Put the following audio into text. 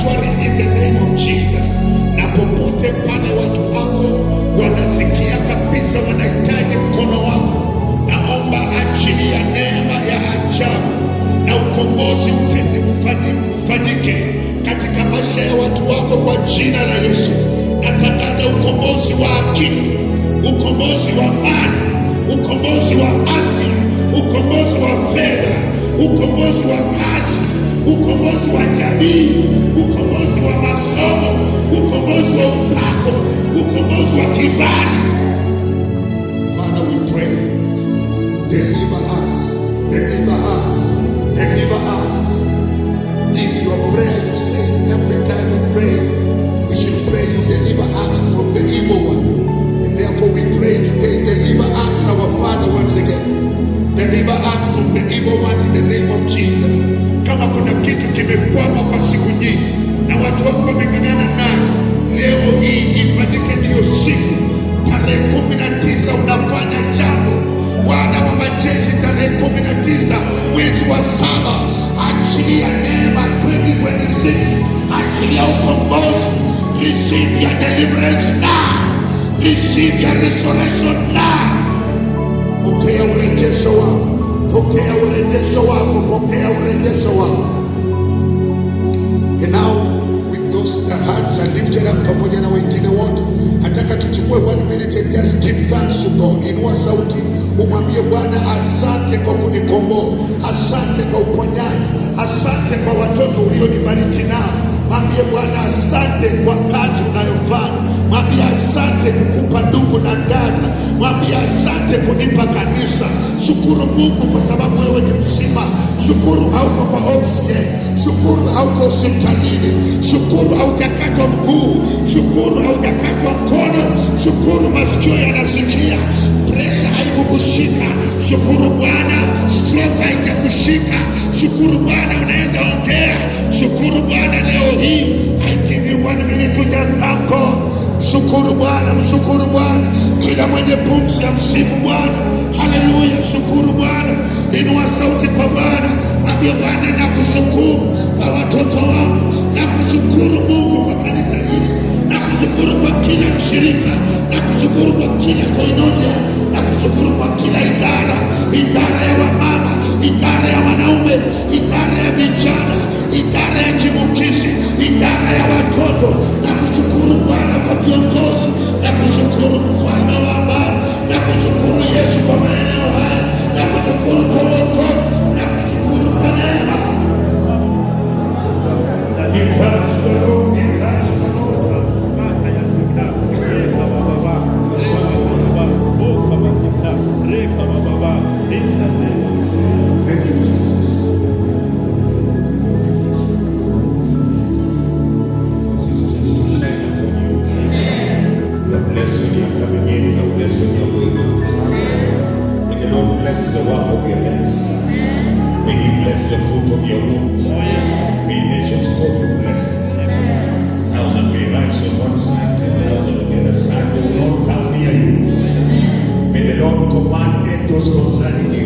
actually in the name of Jesus. Na popote pale watu wako wanasikia kabisa wanahitaji mkono wako, naomba ajili ya neema ya ajabu na ukombozi ufanyike katika maisha ya watu wako kwa jina la Yesu. Natangaza ukombozi wa akili, ukombozi wa mali, ukombozi wa afya, ukombozi wa fedha, ukombozi wa kazi, ukombozi wa jamii, ukombozi wa masomo, ukombozi wa upako, ukombozi wa kibali. Father, we pray, deliver us, deliver us, deliver us. In your prayer you say every time we pray, we should pray you deliver us from the evil one. And therefore we pray today, deliver us, our Father, once again. Deliver us from the evil one in the name of Jesus. Kama kuna kitu kimekwama kwa siku nyingi na watu wako wameng'ang'ana nayo, leo hii ifanyike ndiyo siku. Tarehe 19 unafanya jambo. Bwana wa majeshi, tarehe 19 mwezi wa 7, achilia neema 2026, achilia ukombozi. Receive your deliverance now. Receive your restoration now. Pokea urejesho wako, pokea urejesho wako, pokea urejesho wako. And now with those hearts are lifted up pamoja na wengine wote, nataka tuchukue 1 minute and just give thanks to God. Inua sauti umwambie Bwana, asante kwa kunikomboa, asante kwa uponyaji, asante kwa watoto ulionibariki nao. Mwambie Bwana asante kwa kazi unayofanya. Mwambie asante kukupa ndugu na dada. Mwambie asante kunipa kanisa. Shukuru Mungu kwa sababu wewe ni mzima. Shukuru hauko kwa oxygen. Shukuru hauko hospitalini. Shukuru haujakatwa mguu. Shukuru haujakatwa mkono. Shukuru masikio yanasikia. Presha haikukushika. Shukuru Bwana, stroke haikukushika. Shukuru Bwana, unaweza ongea. Shukuru Bwana leo hii. I give you 1 minute to just thank God. Shukuru Bwana, mshukuru Bwana. Kila mwenye pumzi ya msifu Bwana. Haleluya, shukuru Bwana. Inua sauti kwa Bwana. Mwambie Bwana, nakushukuru kwa watoto wangu. Nakushukuru Mungu kwa kanisa hili. Nakushukuru kwa kila mshirika. Nakushukuru kwa kila koinonia. Nakushukuru kwa kila idara. Idara ya wamama, idara ya wanaume, idara ya vijana, idara ya chipukizi, idara ya watoto. Nakushukuru Bwana kwa viongozi. Nakushukuru Mfalme wa amani. Nakushukuru Yesu kwa maeneo haya. Nakushukuru kwa wokovu. Nakushukuru kwa neema. Give thanks to the Lord. Give thanks to the Lord. Thank you, Jesus. Bless the work of your hands. May He bless the fruit of your womb. May nations call you blessed. Thousand may rise on one side, 10,000 on the other side. They will not come near you. May the Lord command angels concerning you.